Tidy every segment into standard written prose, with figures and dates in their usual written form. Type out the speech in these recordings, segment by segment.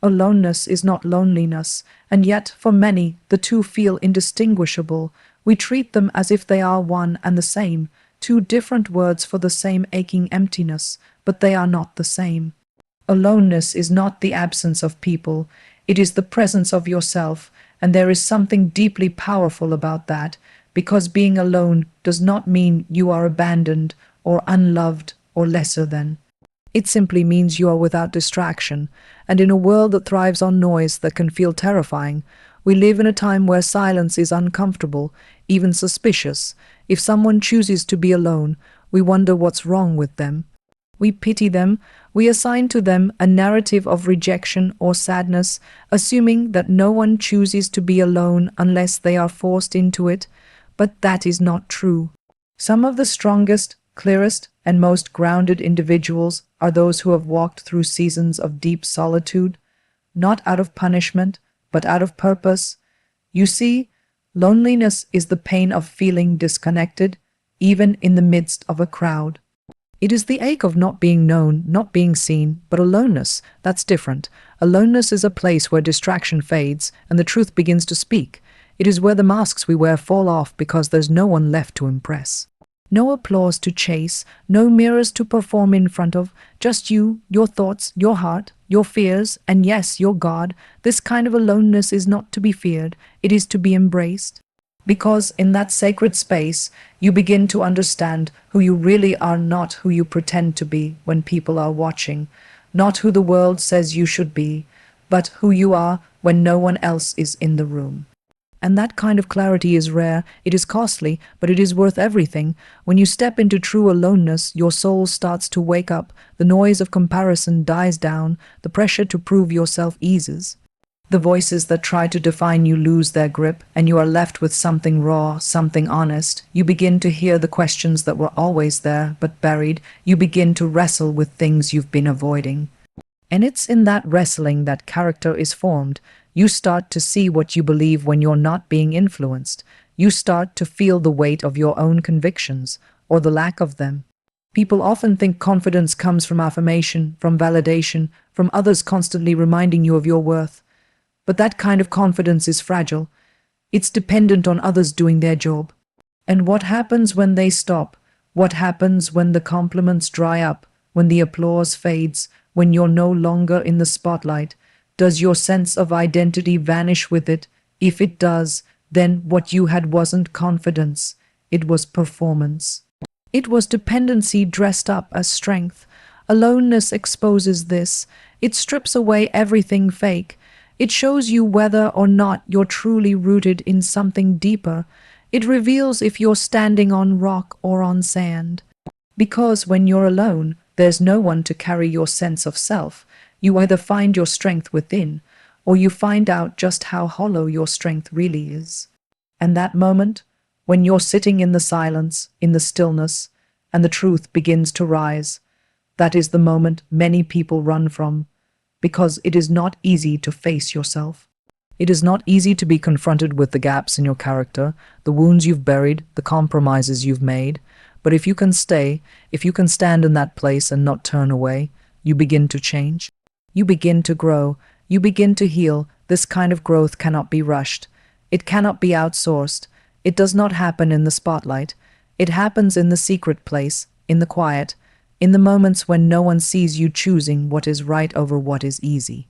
Aloneness is not loneliness, and yet, for many, the two feel indistinguishable. We treat them as if they are one and the same, two different words for the same aching emptiness, but they are not the same. Aloneness is not the absence of people, it is the presence of yourself, and there is something deeply powerful about that, because being alone does not mean you are abandoned or unloved or lesser than. It simply means you are without distraction, and in a world that thrives on noise that can feel terrifying, we live in a time where silence is uncomfortable, even suspicious. If someone chooses to be alone, we wonder what's wrong with them. We pity them, we assign to them a narrative of rejection or sadness, assuming that no one chooses to be alone unless they are forced into it, but that is not true. Some of the strongest, clearest, and most grounded individuals are those who have walked through seasons of deep solitude, not out of punishment, but out of purpose. You see, loneliness is the pain of feeling disconnected, even in the midst of a crowd. It is the ache of not being known, not being seen, but aloneness, that's different. Aloneness is a place where distraction fades and the truth begins to speak. It is where the masks we wear fall off because there's no one left to impress. No applause to chase, no mirrors to perform in front of, just you, your thoughts, your heart, your fears, and yes, your God. This kind of aloneness is not to be feared, it is to be embraced. Because in that sacred space, you begin to understand who you really are, not who you pretend to be when people are watching, not who the world says you should be, but who you are when no one else is in the room. And that kind of clarity is rare, it is costly, but it is worth everything. When you step into true aloneness, your soul starts to wake up, the noise of comparison dies down, the pressure to prove yourself eases. The voices that try to define you lose their grip, and you are left with something raw, something honest. You begin to hear the questions that were always there, but buried. You begin to wrestle with things you've been avoiding. And it's in that wrestling that character is formed. You start to see what you believe when you're not being influenced. You start to feel the weight of your own convictions, or the lack of them. People often think confidence comes from affirmation, from validation, from others constantly reminding you of your worth. But that kind of confidence is fragile. It's dependent on others doing their job. And what happens when they stop? What happens when the compliments dry up, when the applause fades, when you're no longer in the spotlight? Does your sense of identity vanish with it? If it does, then what you had wasn't confidence, it was performance. It was dependency dressed up as strength. Aloneness exposes this. It strips away everything fake. It shows you whether or not you're truly rooted in something deeper. It reveals if you're standing on rock or on sand. Because when you're alone, there's no one to carry your sense of self. You either find your strength within, or you find out just how hollow your strength really is. And that moment, when you're sitting in the silence, in the stillness, and the truth begins to rise, that is the moment many people run from, because it is not easy to face yourself. It is not easy to be confronted with the gaps in your character, the wounds you've buried, the compromises you've made. But if you can stay, if you can stand in that place and not turn away, you begin to change. You begin to grow. You begin to heal. This kind of growth cannot be rushed. It cannot be outsourced. It does not happen in the spotlight. It happens in the secret place, in the quiet, in the moments when no one sees you choosing what is right over what is easy.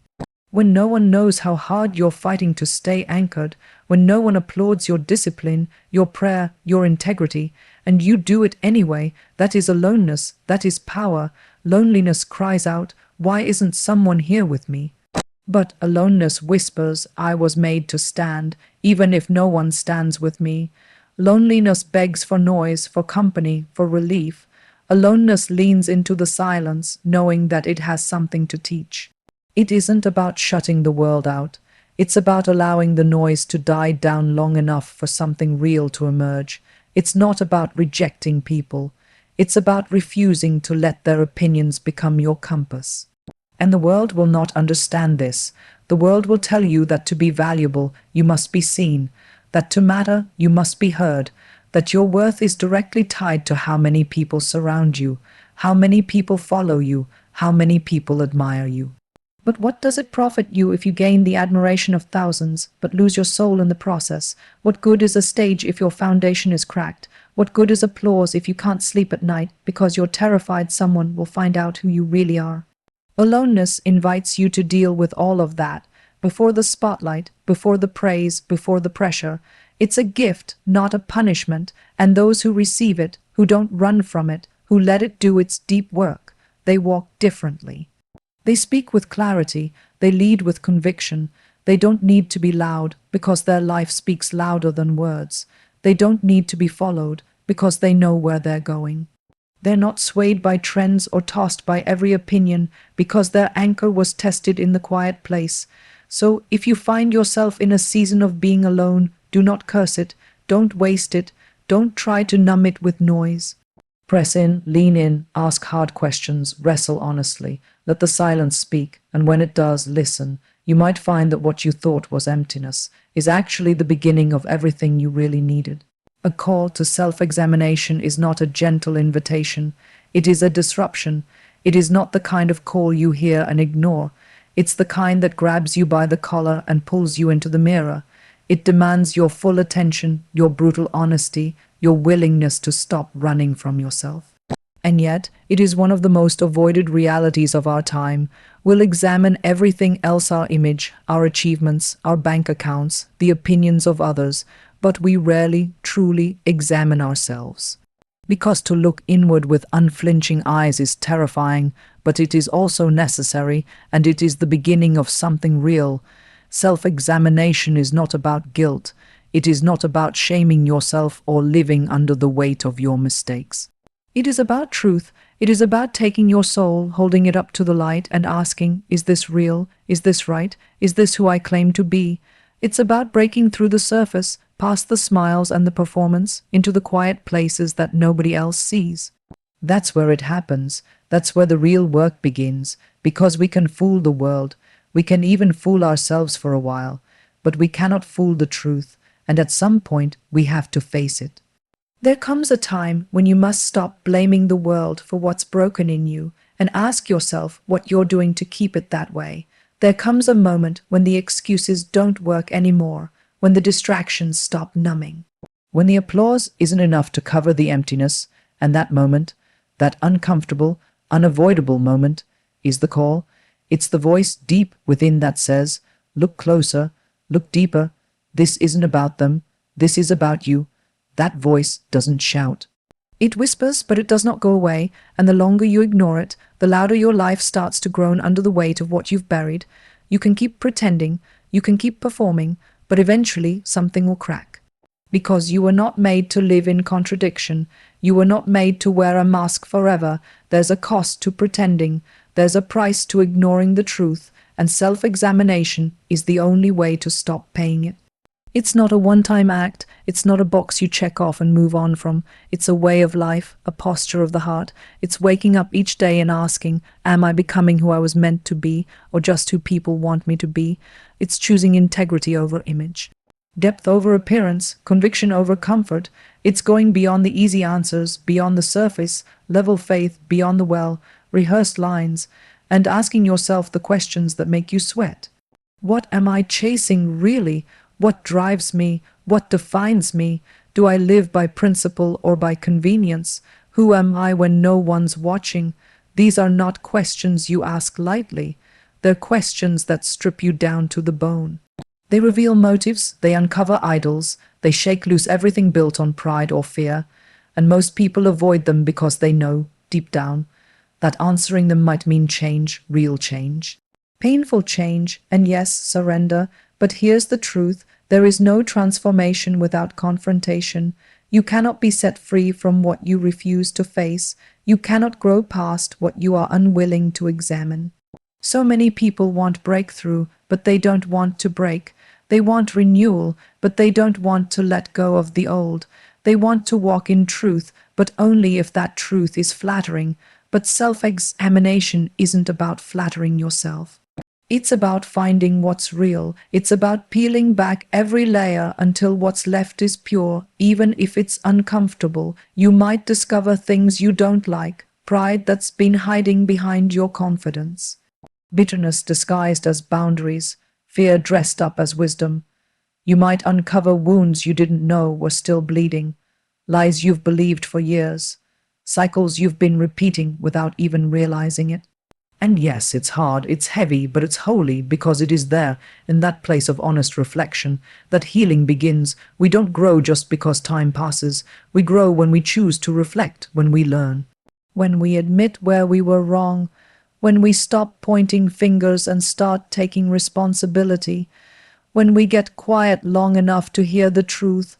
When no one knows how hard you're fighting to stay anchored, when no one applauds your discipline, your prayer, your integrity, and you do it anyway, that is aloneness, that is power. Loneliness cries out, "Why isn't someone here with me?" But aloneness whispers, "I was made to stand, even if no one stands with me." Loneliness begs for noise, for company, for relief. Aloneness leans into the silence, knowing that it has something to teach. It isn't about shutting the world out. It's about allowing the noise to die down long enough for something real to emerge. It's not about rejecting people. It's about refusing to let their opinions become your compass. And the world will not understand this. The world will tell you that to be valuable, you must be seen, that to matter, you must be heard, that your worth is directly tied to how many people surround you, how many people follow you, how many people admire you. But what does it profit you if you gain the admiration of thousands, but lose your soul in the process? What good is a stage if your foundation is cracked? What good is applause if you can't sleep at night because you're terrified someone will find out who you really are? Aloneness invites you to deal with all of that, before the spotlight, before the praise, before the pressure. It's a gift, not a punishment, and those who receive it, who don't run from it, who let it do its deep work, they walk differently. They speak with clarity, they lead with conviction. They don't need to be loud because their life speaks louder than words. They don't need to be followed because they know where they're going. They're not swayed by trends or tossed by every opinion because their anchor was tested in the quiet place. So if you find yourself in a season of being alone, do not curse it, don't waste it, don't try to numb it with noise. Press in, lean in, ask hard questions, wrestle honestly, let the silence speak, and when it does, listen. You might find that what you thought was emptiness is actually the beginning of everything you really needed. A call to self-examination is not a gentle invitation. It is a disruption. It is not the kind of call you hear and ignore. It's the kind that grabs you by the collar and pulls you into the mirror. It demands your full attention, your brutal honesty, your willingness to stop running from yourself. And yet, it is one of the most avoided realities of our time. We'll examine everything else: our image, our achievements, our bank accounts, the opinions of others, but we rarely truly examine ourselves. Because to look inward with unflinching eyes is terrifying, but it is also necessary, and it is the beginning of something real. Self-examination is not about guilt. It is not about shaming yourself or living under the weight of your mistakes. It is about truth. It is about taking your soul, holding it up to the light and asking, is this real? Is this right? Is this who I claim to be? It's about breaking through the surface, past the smiles and the performance, into the quiet places that nobody else sees. That's where it happens. That's where the real work begins, because we can fool the world. We can even fool ourselves for a while, but we cannot fool the truth, and at some point we have to face it. There comes a time when you must stop blaming the world for what's broken in you and ask yourself what you're doing to keep it that way. There comes a moment when the excuses don't work anymore, when the distractions stop numbing, when the applause isn't enough to cover the emptiness, and that moment, that uncomfortable, unavoidable moment, is the call. It's the voice deep within that says, look closer, look deeper, this isn't about them, this is about you. That voice doesn't shout. It whispers, but it does not go away, and the longer you ignore it, the louder your life starts to groan under the weight of what you've buried. You can keep pretending, you can keep performing, but eventually something will crack. Because you were not made to live in contradiction. You were not made to wear a mask forever. There's a cost to pretending. There's a price to ignoring the truth, and self-examination is the only way to stop paying it. It's not a one-time act. It's not a box you check off and move on from. It's a way of life, a posture of the heart. It's waking up each day and asking, am I becoming who I was meant to be, or just who people want me to be? It's choosing integrity over image, depth over appearance, conviction over comfort. It's going beyond the easy answers, beyond the surface, level faith, beyond the well-rehearsed lines, and asking yourself the questions that make you sweat. What am I chasing really? What drives me? What defines me? Do I live by principle or by convenience? Who am I when no one's watching? These are not questions you ask lightly. They're questions that strip you down to the bone. They reveal motives, they uncover idols, they shake loose everything built on pride or fear, and most people avoid them because they know, deep down, that answering them might mean change, real change. Painful change, and yes, surrender. But here's the truth, there is no transformation without confrontation. You cannot be set free from what you refuse to face. You cannot grow past what you are unwilling to examine. So many people want breakthrough, but they don't want to break. They want renewal, but they don't want to let go of the old. They want to walk in truth, but only if that truth is flattering. But self-examination isn't about flattering yourself. It's about finding what's real. It's about peeling back every layer until what's left is pure, even if it's uncomfortable. You might discover things you don't like, pride that's been hiding behind your confidence. bitterness disguised as boundaries, fear dressed up as wisdom. You might uncover wounds you didn't know were still bleeding, lies you've believed for years, cycles you've been repeating without even realizing it. And yes, it's hard, it's heavy, but it's holy because it is there, in that place of honest reflection, that healing begins. We don't grow just because time passes. We grow when we choose to reflect, when we learn, when we admit where we were wrong, when we stop pointing fingers and start taking responsibility, when we get quiet long enough to hear the truth,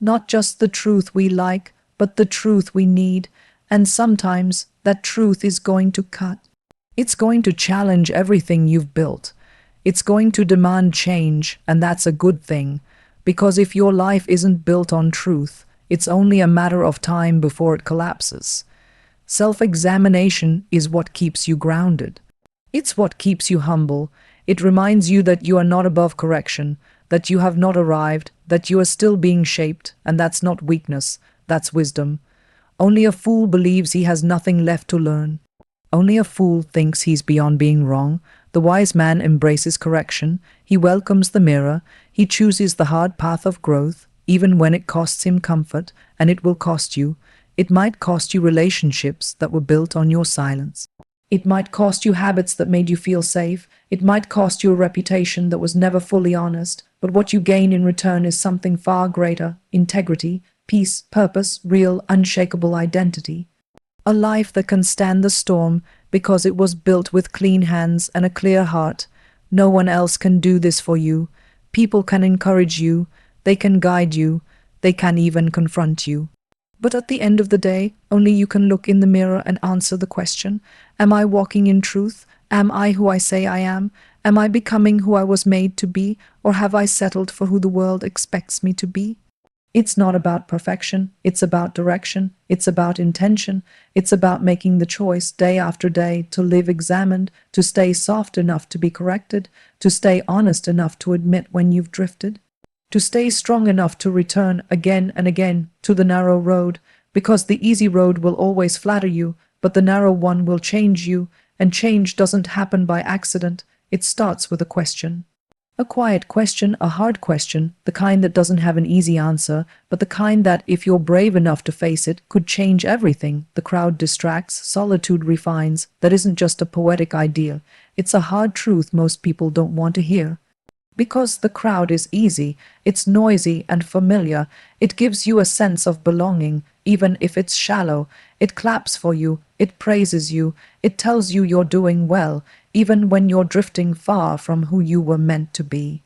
not just the truth we like, but the truth we need, and sometimes that truth is going to cut. It's going to challenge everything you've built. It's going to demand change, and that's a good thing, because if your life isn't built on truth, it's only a matter of time before it collapses. Self-examination is what keeps you grounded. It's what keeps you humble. It reminds you that you are not above correction, that you have not arrived, that you are still being shaped, and that's not weakness, that's wisdom. Only a fool believes he has nothing left to learn. Only a fool thinks he's beyond being wrong. The wise man embraces correction. He welcomes the mirror. He chooses the hard path of growth, even when it costs him comfort, and it will cost you. It might cost you relationships that were built on your silence. It might cost you habits that made you feel safe. It might cost you a reputation that was never fully honest. But what you gain in return is something far greater: integrity, peace, purpose, real, unshakable identity. A life that can stand the storm because it was built with clean hands and a clear heart. No one else can do this for you. People can encourage you, they can guide you, they can even confront you. But at the end of the day, only you can look in the mirror and answer the question: am I walking in truth? Am I who I say I am? Am I becoming who I was made to be? Or have I settled for who the world expects me to be? It's not about perfection, it's about direction, it's about intention, it's about making the choice day after day to live examined, to stay soft enough to be corrected, to stay honest enough to admit when you've drifted, to stay strong enough to return again and again to the narrow road, because the easy road will always flatter you, but the narrow one will change you, and change doesn't happen by accident. It starts with a question. A quiet question, a hard question, the kind that doesn't have an easy answer, but the kind that, if you're brave enough to face it, could change everything. The crowd distracts, solitude refines. That isn't just a poetic idea. It's a hard truth most people don't want to hear. Because the crowd is easy, it's noisy and familiar. It gives you a sense of belonging, even if it's shallow. It claps for you, it praises you, it tells you you're doing well, even when you're drifting far from who you were meant to be.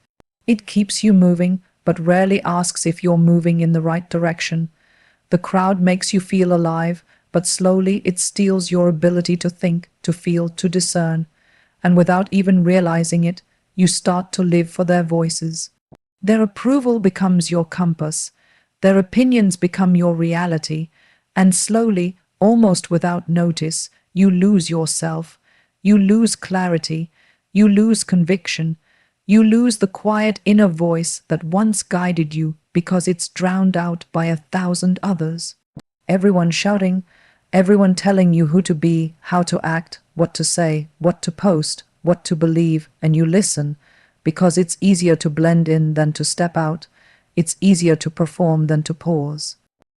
It keeps you moving, but rarely asks if you're moving in the right direction. The crowd makes you feel alive, but slowly it steals your ability to think, to feel, to discern. And without even realizing it, you start to live for their voices. Their approval becomes your compass. Their opinions become your reality. And slowly, almost without notice, you lose yourself. You lose clarity. You lose conviction. You lose the quiet inner voice that once guided you because it's drowned out by 1,000 others. Everyone shouting, everyone telling you who to be, how to act, what to say, what to post, what to believe, and you listen, because it's easier to blend in than to step out. It's easier to perform than to pause.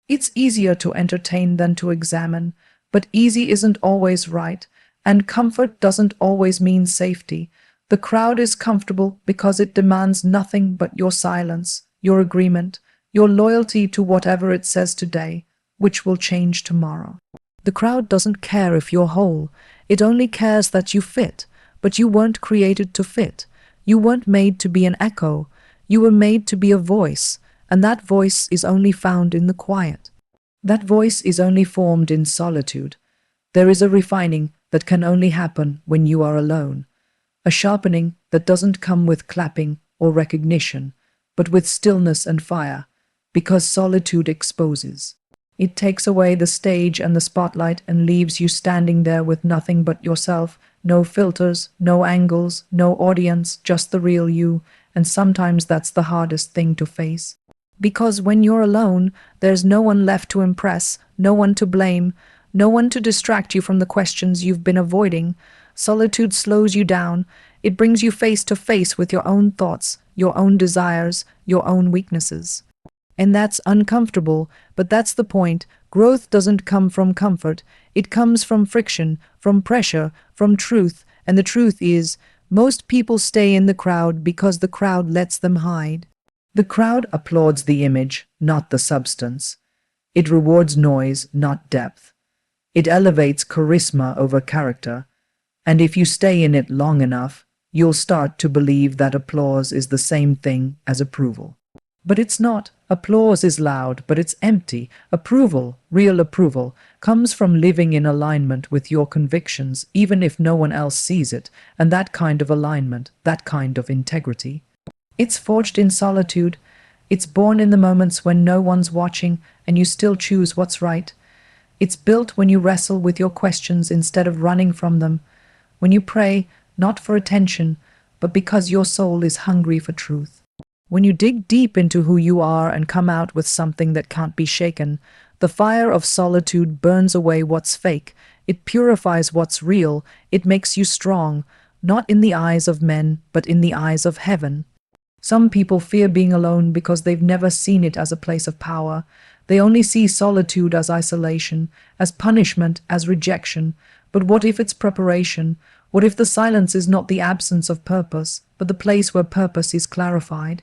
It's easier to entertain than to examine, but easy isn't always right, and comfort doesn't always mean safety. The crowd is comfortable because it demands nothing but your silence, your agreement, your loyalty to whatever it says today, which will change tomorrow. The crowd doesn't care if you're whole. It only cares that you fit. But you weren't created to fit. You weren't made to be an echo. You were made to be a voice, and that voice is only found in the quiet. That voice is only formed in solitude. There is a refining that can only happen when you are alone, a sharpening that doesn't come with clapping or recognition, but with stillness and fire, because solitude exposes. It takes away the stage and the spotlight and leaves you standing there with nothing but yourself. No filters, no angles, no audience, just the real you, and sometimes that's the hardest thing to face. Because when you're alone, there's no one left to impress, no one to blame, no one to distract you from the questions you've been avoiding. Solitude slows you down. It brings you face to face with your own thoughts, your own desires, your own weaknesses. And that's uncomfortable, but that's the point. Growth doesn't come from comfort. It comes from friction, from pressure, from truth. And the truth is, most people stay in the crowd because the crowd lets them hide. The crowd applauds the image, not the substance. It rewards noise, not depth. It elevates charisma over character. And if you stay in it long enough, you'll start to believe that applause is the same thing as approval. But it's not. Applause is loud, but it's empty. Approval, real approval, comes from living in alignment with your convictions, even if no one else sees it. And that kind of alignment, that kind of integrity, it's forged in solitude. It's born in the moments when no one's watching and you still choose what's right. It's built when you wrestle with your questions instead of running from them. When you pray, not for attention, but because your soul is hungry for truth. When you dig deep into who you are and come out with something that can't be shaken, the fire of solitude burns away what's fake. It purifies what's real. It makes you strong, not in the eyes of men, but in the eyes of heaven. Some people fear being alone because they've never seen it as a place of power. They only see solitude as isolation, as punishment, as rejection. But what if it's preparation? What if the silence is not the absence of purpose, but the place where purpose is clarified?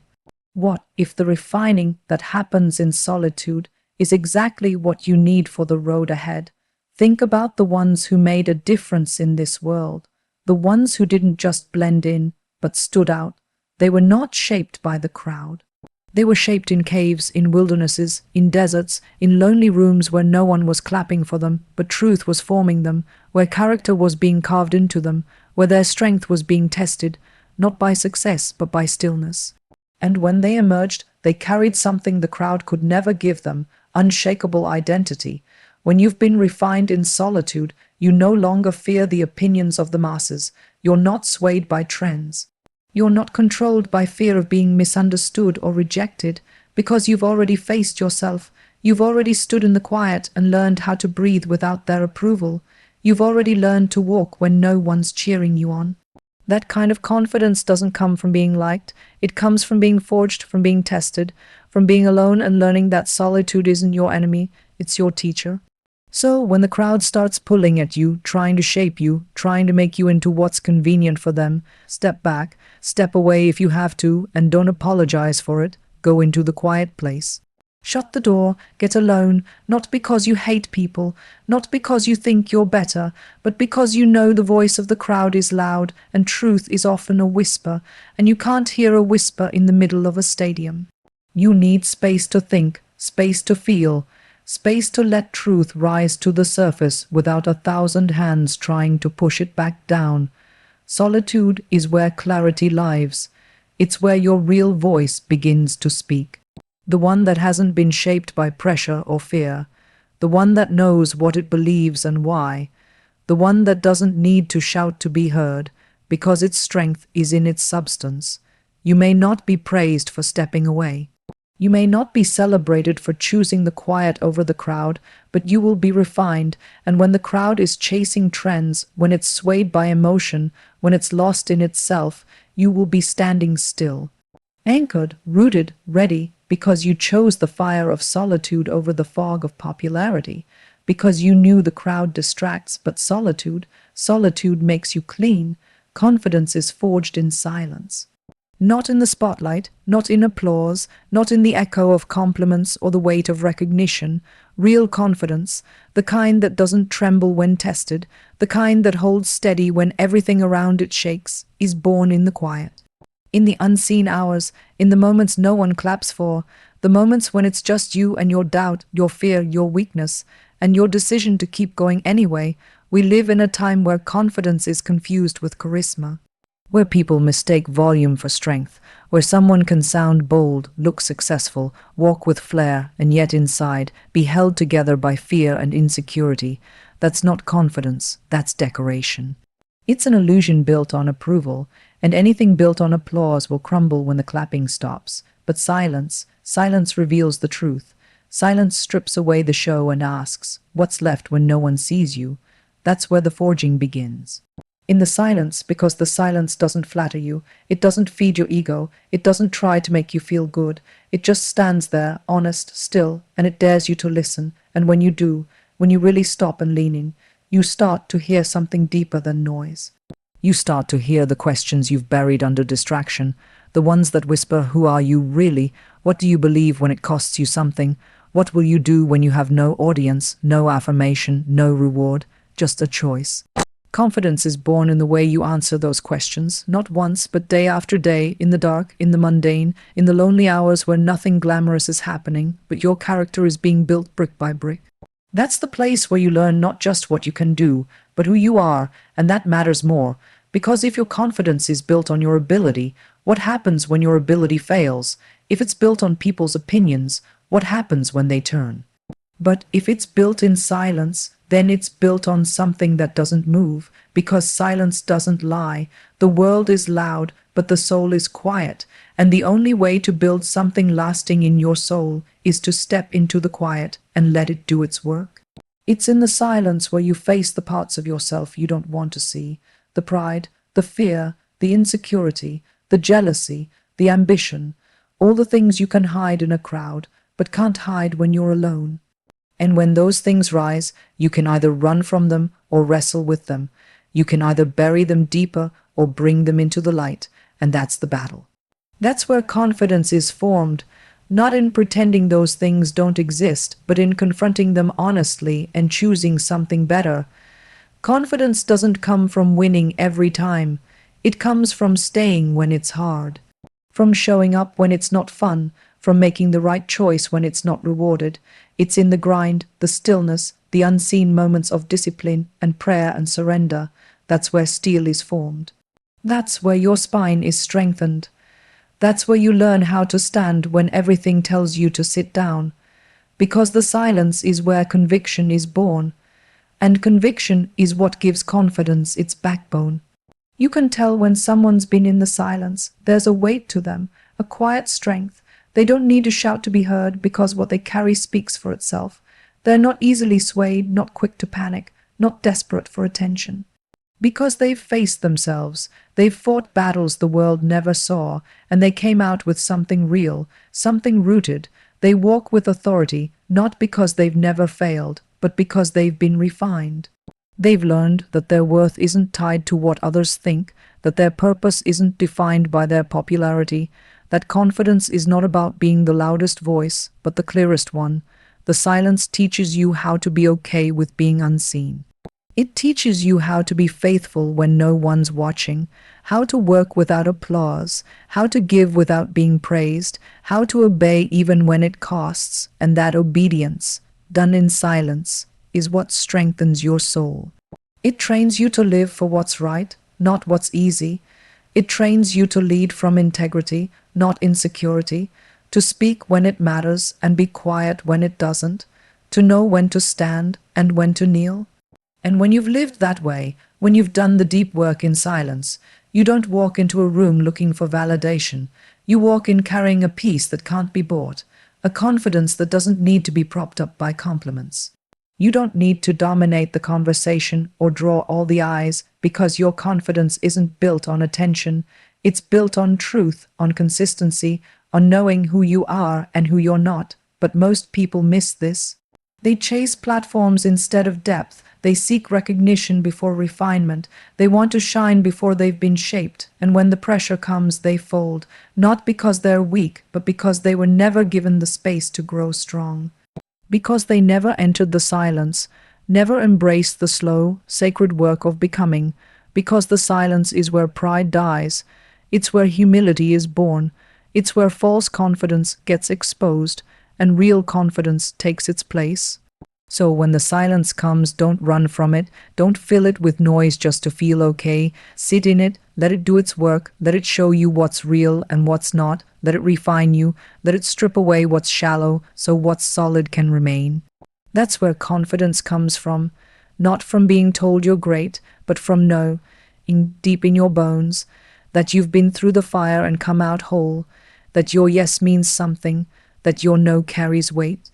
What if the refining that happens in solitude is exactly what you need for the road ahead? Think about the ones who made a difference in this world, the ones who didn't just blend in, but stood out. They were not shaped by the crowd. They were shaped in caves, in wildernesses, in deserts, in lonely rooms where no one was clapping for them, but truth was forming them, where character was being carved into them, where their strength was being tested, not by success, but by stillness. And when they emerged, they carried something the crowd could never give them, unshakable identity. When you've been refined in solitude, you no longer fear the opinions of the masses. You're not swayed by trends. You're not controlled by fear of being misunderstood or rejected, because you've already faced yourself. You've already stood in the quiet and learned how to breathe without their approval. You've already learned to walk when no one's cheering you on. That kind of confidence doesn't come from being liked. It comes from being forged, from being tested, from being alone and learning that solitude isn't your enemy, it's your teacher. So when the crowd starts pulling at you, trying to shape you, trying to make you into what's convenient for them, step back, step away if you have to, and don't apologize for it. Go into the quiet place. Shut the door, get alone, not because you hate people, not because you think you're better, but because you know the voice of the crowd is loud and truth is often a whisper, and you can't hear a whisper in the middle of a stadium. You need space to think, space to feel, space to let truth rise to the surface without 1,000 hands trying to push it back down. Solitude is where clarity lives. It's where your real voice begins to speak. The one that hasn't been shaped by pressure or fear, the one that knows what it believes and why, the one that doesn't need to shout to be heard, because its strength is in its substance. You may not be praised for stepping away. You may not be celebrated for choosing the quiet over the crowd, but you will be refined, and when the crowd is chasing trends, when it's swayed by emotion, when it's lost in itself, you will be standing still. Anchored, rooted, ready, because you chose the fire of solitude over the fog of popularity, because you knew the crowd distracts, but solitude makes you clean. Confidence is forged in silence. Not in the spotlight, not in applause, not in the echo of compliments or the weight of recognition. Real confidence, the kind that doesn't tremble when tested, the kind that holds steady when everything around it shakes, is born in the quiet. In the unseen hours, in the moments no one claps for, the moments when it's just you and your doubt, your fear, your weakness, and your decision to keep going anyway. We live in a time where confidence is confused with charisma, where people mistake volume for strength, where someone can sound bold, look successful, walk with flair, and yet inside be held together by fear and insecurity. That's not confidence, that's decoration. It's an illusion built on approval, and anything built on applause will crumble when the clapping stops. But silence reveals the truth. Silence strips away the show and asks, what's left when no one sees you? That's where the forging begins. In the silence, because the silence doesn't flatter you, it doesn't feed your ego, it doesn't try to make you feel good, it just stands there, honest, still, and it dares you to listen. And when you do, when you really stop and lean in, you start to hear something deeper than noise. You start to hear the questions you've buried under distraction, the ones that whisper, who are you really? What do you believe when it costs you something? What will you do when you have no audience, no affirmation, no reward, just a choice? Confidence is born in the way you answer those questions, not once, but day after day, in the dark, in the mundane, in the lonely hours where nothing glamorous is happening, but your character is being built brick by brick. That's the place where you learn not just what you can do, but who you are, and that matters more. Because if your confidence is built on your ability, what happens when your ability fails? If it's built on people's opinions, what happens when they turn? But if it's built in silence, then it's built on something that doesn't move, because silence doesn't lie. The world is loud, but the soul is quiet, and the only way to build something lasting in your soul is to step into the quiet and let it do its work. It's in the silence where you face the parts of yourself you don't want to see, the pride, the fear, the insecurity, the jealousy, the ambition, all the things you can hide in a crowd, but can't hide when you're alone. And when those things rise, you can either run from them or wrestle with them. You can either bury them deeper or bring them into the light, and that's the battle. That's where confidence is formed, not in pretending those things don't exist, but in confronting them honestly and choosing something better. Confidence doesn't come from winning every time. It comes from staying when it's hard, from showing up when it's not fun, from making the right choice when it's not rewarded. It's in the grind, the stillness, the unseen moments of discipline and prayer and surrender. That's where steel is formed. That's where your spine is strengthened. That's where you learn how to stand when everything tells you to sit down. Because the silence is where conviction is born. And conviction is what gives confidence its backbone. You can tell when someone's been in the silence. There's a weight to them, a quiet strength. They don't need to shout to be heard because what they carry speaks for itself. They're not easily swayed, not quick to panic, not desperate for attention. Because they've faced themselves, they've fought battles the world never saw, and they came out with something real, something rooted. They walk with authority, not because they've never failed, but because they've been refined. They've learned that their worth isn't tied to what others think, that their purpose isn't defined by their popularity, that confidence is not about being the loudest voice, but the clearest one. The silence teaches you how to be okay with being unseen. It teaches you how to be faithful when no one's watching, how to work without applause, how to give without being praised, how to obey even when it costs, and that obedience, done in silence, is what strengthens your soul. It trains you to live for what's right, not what's easy. It trains you to lead from integrity, not insecurity, to speak when it matters and be quiet when it doesn't, to know when to stand and when to kneel. And when you've lived that way, when you've done the deep work in silence, you don't walk into a room looking for validation. You walk in carrying a peace that can't be bought, a confidence that doesn't need to be propped up by compliments. You don't need to dominate the conversation or draw all the eyes, because your confidence isn't built on attention. It's built on truth, on consistency, on knowing who you are and who you're not. But most people miss this. They chase platforms instead of depth. They seek recognition before refinement. They want to shine before they've been shaped. And when the pressure comes, they fold, not because they're weak, but because they were never given the space to grow strong. Because they never entered the silence, never embraced the slow, sacred work of becoming. Because the silence is where pride dies. It's where humility is born. It's where false confidence gets exposed and real confidence takes its place. So when the silence comes, don't run from it. Don't fill it with noise just to feel okay. Sit in it, let it do its work, let it show you what's real and what's not, let it refine you, let it strip away what's shallow so what's solid can remain. That's where confidence comes from, not from being told you're great, but from deep in your bones, that you've been through the fire and come out whole, that your yes means something, that your no carries weight.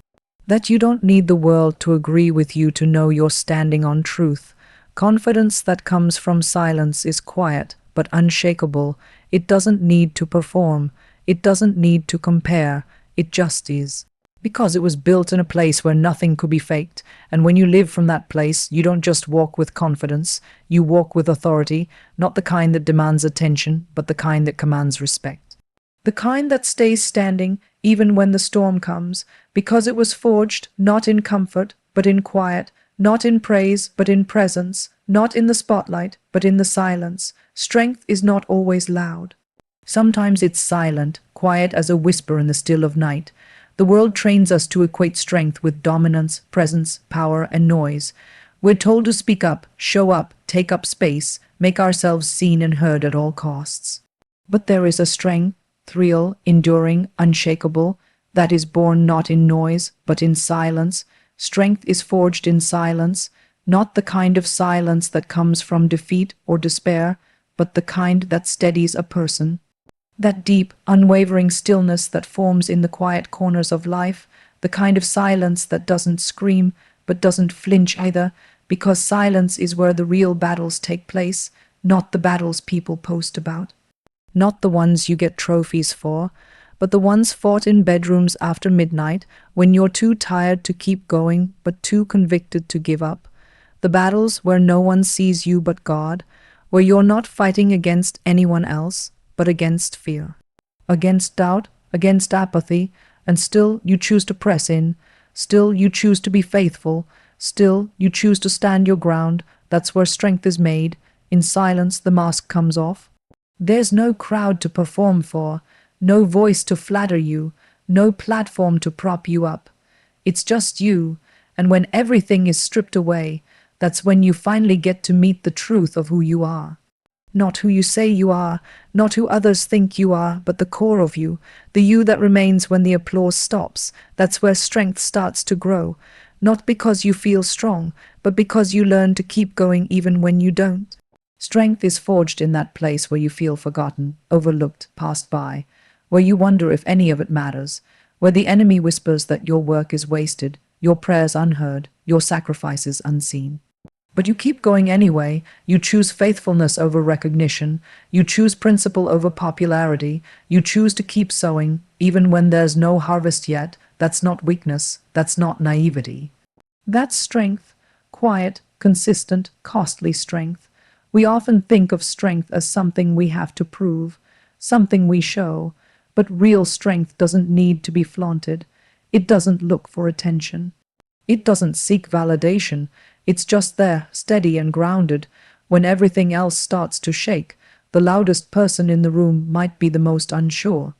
That you don't need the world to agree with you to know you're standing on truth. Confidence that comes from silence is quiet but unshakable. It doesn't need to perform. It doesn't need to compare. It just is. Because it was built in a place where nothing could be faked. And when you live from that place, you don't just walk with confidence. You walk with authority, not the kind that demands attention, but the kind that commands respect. The kind that stays standing even when the storm comes, because it was forged not in comfort, but in quiet, not in praise, but in presence, not in the spotlight, but in the silence. Strength is not always loud. Sometimes it's silent, quiet as a whisper in the still of night. The world trains us to equate strength with dominance, presence, power, and noise. We're told to speak up, show up, take up space, make ourselves seen and heard at all costs. But there is a strength, real, enduring, unshakable, that is born not in noise, but in silence. Strength is forged in silence, not the kind of silence that comes from defeat or despair, but the kind that steadies a person. That deep, unwavering stillness that forms in the quiet corners of life, the kind of silence that doesn't scream, but doesn't flinch either, because silence is where the real battles take place, not the battles people post about. Not the ones you get trophies for, but the ones fought in bedrooms after midnight, when you're too tired to keep going, but too convicted to give up. The battles where no one sees you but God, where you're not fighting against anyone else, but against fear, against doubt, against apathy, and still you choose to press in, still you choose to be faithful, still you choose to stand your ground. That's where strength is made. In silence the mask comes off. There's no crowd to perform for, no voice to flatter you, no platform to prop you up. It's just you, and when everything is stripped away, that's when you finally get to meet the truth of who you are. Not who you say you are, not who others think you are, but the core of you, the you that remains when the applause stops. That's where strength starts to grow, not because you feel strong, but because you learn to keep going even when you don't. Strength is forged in that place where you feel forgotten, overlooked, passed by, where you wonder if any of it matters, where the enemy whispers that your work is wasted, your prayers unheard, your sacrifices unseen. But you keep going anyway. You choose faithfulness over recognition. You choose principle over popularity. You choose to keep sowing, even when there's no harvest yet. That's not weakness. That's not naivety. That's strength. Quiet, consistent, costly strength. We often think of strength as something we have to prove, something we show. But real strength doesn't need to be flaunted. It doesn't look for attention. It doesn't seek validation. It's just there, steady and grounded. When everything else starts to shake, the loudest person in the room might be the most unsure.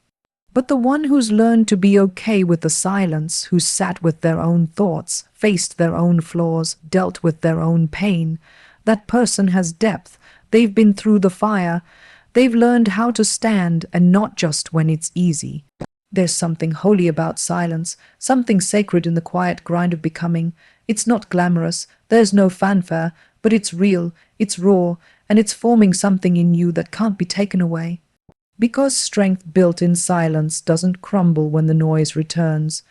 But the one who's learned to be okay with the silence, who's sat with their own thoughts, faced their own flaws, dealt with their own pain, that person has depth. They've been through the fire. They've learned how to stand, and not just when it's easy. There's something holy about silence, something sacred in the quiet grind of becoming. It's not glamorous, there's no fanfare, but it's real, it's raw, and it's forming something in you that can't be taken away. Because strength built in silence doesn't crumble when the noise returns.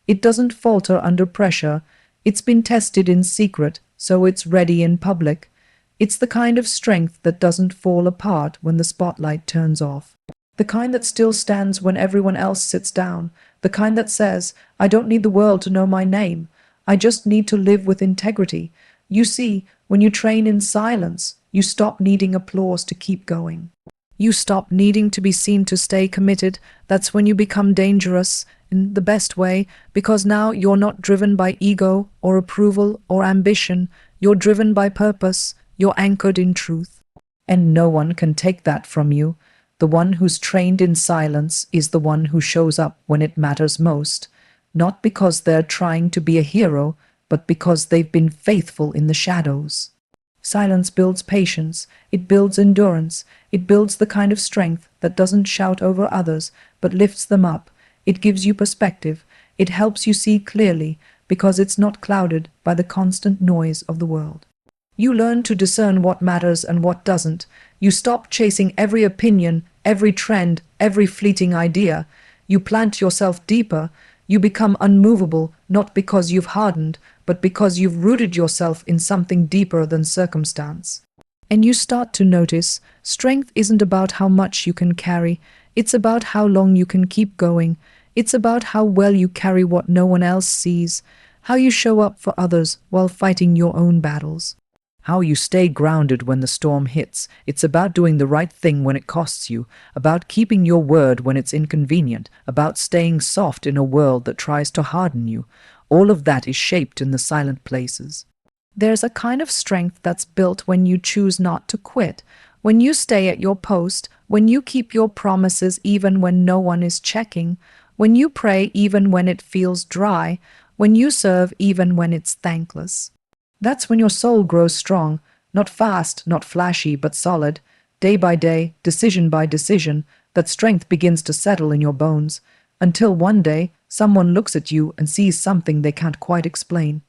It doesn't falter under pressure. It's been tested in secret, so it's ready in public. It's the kind of strength that doesn't fall apart when the spotlight turns off. The kind that still stands when everyone else sits down. The kind that says, I don't need the world to know my name. I just need to live with integrity. You see, when you train in silence, you stop needing applause to keep going. You stop needing to be seen to stay committed. That's when you become dangerous, in the best way, because now you're not driven by ego or approval or ambition. You're driven by purpose. You're anchored in truth. And no one can take that from you. The one who's trained in silence is the one who shows up when it matters most, not because they're trying to be a hero, but because they've been faithful in the shadows. Silence builds patience, it builds endurance, it builds the kind of strength that doesn't shout over others, but lifts them up. It gives you perspective, it helps you see clearly, because it's not clouded by the constant noise of the world. You learn to discern what matters and what doesn't. You stop chasing every opinion, every trend, every fleeting idea. You plant yourself deeper. You become unmovable not because you've hardened, but because you've rooted yourself in something deeper than circumstance. And you start to notice strength isn't about how much you can carry, it's about how long you can keep going. It's about how well you carry what no one else sees, how you show up for others while fighting your own battles, how you stay grounded when the storm hits. It's about doing the right thing when it costs you, about keeping your word when it's inconvenient, about staying soft in a world that tries to harden you. All of that is shaped in the silent places. There's a kind of strength that's built when you choose not to quit, when you stay at your post, when you keep your promises even when no one is checking, when you pray even when it feels dry, when you serve even when it's thankless. That's when your soul grows strong, not fast, not flashy, but solid. Day by day, decision by decision, that strength begins to settle in your bones, until one day someone looks at you and sees something they can't quite explain.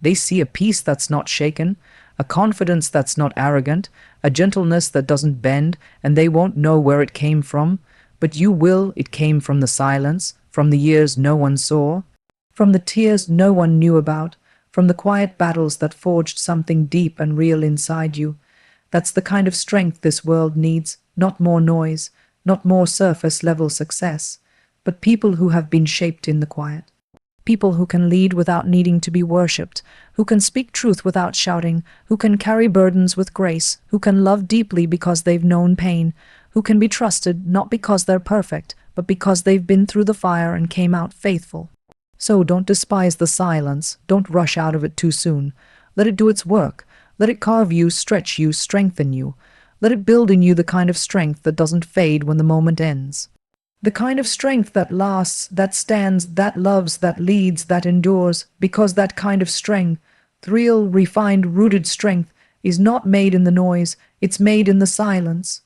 They see a peace that's not shaken, a confidence that's not arrogant, a gentleness that doesn't bend, and they won't know where it came from. But you will. It came from the silence, from the years no one saw, from the tears no one knew about, from the quiet battles that forged something deep and real inside you. That's the kind of strength this world needs, not more noise, not more surface-level success, but people who have been shaped in the quiet. People who can lead without needing to be worshipped, who can speak truth without shouting, who can carry burdens with grace, who can love deeply because they've known pain, who can be trusted not because they're perfect, but because they've been through the fire and came out faithful. So don't despise the silence, don't rush out of it too soon. Let it do its work. Let it carve you, stretch you, strengthen you. Let it build in you the kind of strength that doesn't fade when the moment ends. The kind of strength that lasts, that stands, that loves, that leads, that endures, because that kind of strength, real, refined, rooted strength, is not made in the noise, it's made in the silence.